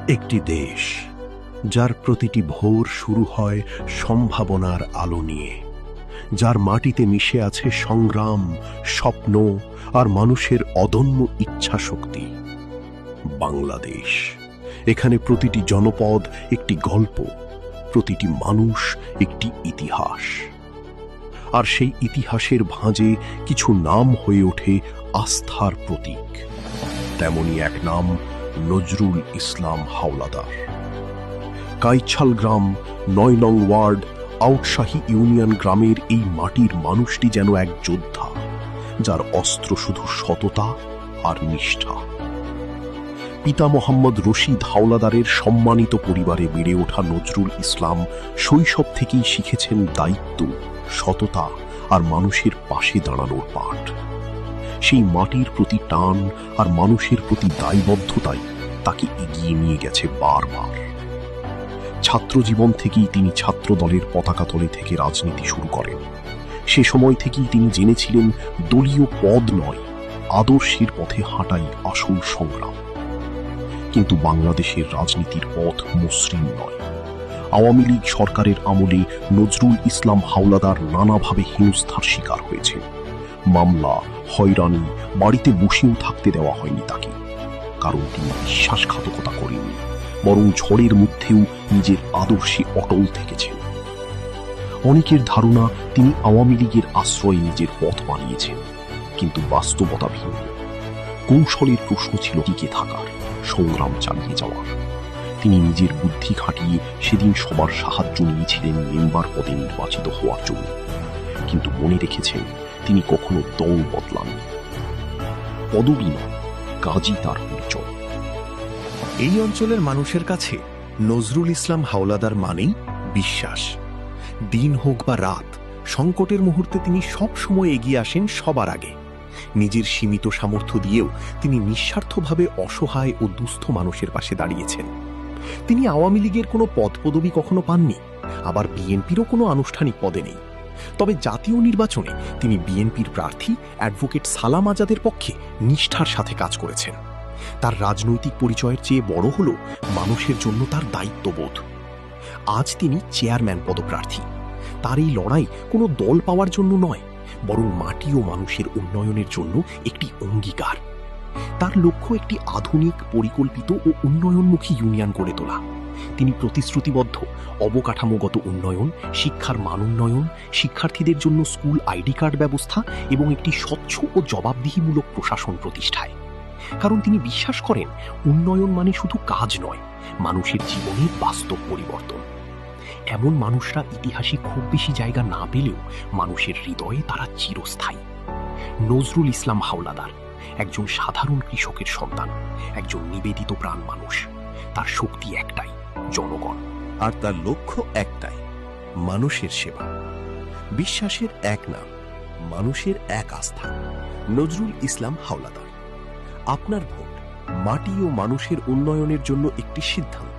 একটি দেশ যার প্রতিটি ভোর শুরু হয় সম্ভাবনার আলো নিয়ে, যার মাটিতে মিশে আছে সংগ্রাম, স্বপ্ন আর মানুষের অদম্য ইচ্ছা শক্তি। বাংলাদেশ। এখানে প্রতিটি জনপদ একটি গল্প, প্রতিটি মানুষ একটি ইতিহাস। আর সেই ইতিহাসের ভাঁজে কিছু নাম হয়ে ওঠে আস্থার প্রতীক। তেমনি এক নাম নজরুল ইসলাম হাওলাদার। কাইছাল গ্রাম, ৯ নং ওয়ার্ড, আউটশাহী ইউনিয়ন গ্রামের এই মাটির মানুষটি যেন এক যোদ্ধা, যার অস্ত্র শুধু সততা আর নিষ্ঠা। পিতা মোহাম্মদ রশিদ হাওলাদারের সম্মানিত পরিবারে বেড়ে ওঠা নজরুল ইসলাম শৈশব থেকেই শিখেছেন দায়িত্ব, সততা আর মানুষের পাশে দাঁড়ানোর পাঠ। সেই মাটির প্রতি টান আর মানুষের প্রতি দায়বদ্ধতাই তাকে এগিয়ে নিয়ে গেছে বারবার। ছাত্র জীবন থেকেই তিনি ছাত্র দলের পতাকা তলে থেকে রাজনীতি শুরু করেন। সে সময় থেকেই তিনি জেনেছিলেন দলীয় পদ নয়, আদর্শের পথে হাঁটাই আসল সংগ্রাম। কিন্তু বাংলাদেশের রাজনীতির পথ মসৃণ নয়। আওয়ামী লীগ সরকারের আমলে নজরুল ইসলাম হাওলাদার নানাভাবে হেনস্থার শিকার হয়েছে। মামলা, হয়রানি, বাড়িতে বসেও থাকতে দেওয়া হয়নি তাকে। কারণ তিনি বিশ্বাসঘাতকতা করেননি, বরং ঝড়ের মধ্যেও নিজের আদর্শে অটল থেকেছেন। অনেকের ধারণা তিনি আওয়ামী লীগের আশ্রয়ে নিজের পথ বানিয়েছেন, কিন্তু বাস্তবতা ভিন্ন। কৌশলের প্রশ্ন ছিল টিকে থাকার, সংগ্রাম চালিয়ে যাওয়ার। তিনি নিজের বুদ্ধি খাটিয়ে সেদিন সবার সাহায্য নিয়েছিলেন মেম্বার পদে নির্বাচিত হওয়ার জন্য, কিন্তু মনে রেখেছেন তিনি কখনো দল বদলাননি। পদবী নয়, কাজই তার পরিচয়। এই অঞ্চলের মানুষের কাছে নজরুল ইসলাম হাওলাদার মানেই বিশ্বাস। দিন হোক বা রাত, সংকটের মুহূর্তে তিনি সব সময় এগিয়ে আসেন সবার আগে। নিজের সীমিত সামর্থ্য দিয়েও তিনি নিঃস্বার্থভাবে অসহায় ও দুস্থ মানুষের পাশে দাঁড়িয়েছেন। তিনি আওয়ামী লীগের কোনো পদপদবি কখনো পাননি, আবার বিএনপিরও কোনো আনুষ্ঠানিক পদে নেই। তবে জাতীয় নির্বাচনে তিনি বিএনপির প্রার্থী অ্যাডভোকেট সালাম আজাদের পক্ষে নিষ্ঠার সাথে কাজ করেছেন। তার রাজনৈতিক পরিচয়ের চেয়ে বড় হল মানুষের জন্য তার দায়িত্ববোধ। আজ তিনি চেয়ারম্যান পদপ্রার্থী। তার এই লড়াই কোনো দল পাওয়ার জন্য নয়, বরং মাটি ও মানুষের উন্নয়নের জন্য একটি অঙ্গীকার। তার লক্ষ্য একটি আধুনিক, পরিকল্পিত ও উন্নয়নমুখী ইউনিয়ন গড়ে তোলা। তিনি প্রতিশ্রুতিবদ্ধ অবকাঠামোগত উন্নয়ন, শিক্ষার মান উন্নয়ন, শিক্ষার্থীদের জন্য স্কুল আইডি কার্ড ব্যবস্থা এবং একটি স্বচ্ছ ও জবাবদিহিমূলক প্রশাসন প্রতিষ্ঠায়। কারণ তিনি বিশ্বাস করেন উন্নয়ন মানে শুধু কাজ নয়, মানুষের জীবনের বাস্তব পরিবর্তন। এমন মানুষরা ইতিহাসে খুব বেশি জায়গা না পেলেও মানুষের হৃদয়ে তারা চিরস্থায়ী। নজরুল ইসলাম হাওলাদার একজন সাধারণ কৃষকের সন্তান, একজন নিবেদিত প্রাণ মানুষ। তার শক্তি একটাই, জনগণ। আর তার লক্ষ্য একটাই, মানুষের সেবা। বিশ্বাসের এক নাম, মানুষের এক আস্থা, নজরুল ইসলাম হাওলাদার। আপনার ভোট মাটি ও মানুষের উন্নয়নের জন্য একটি সিদ্ধান্ত।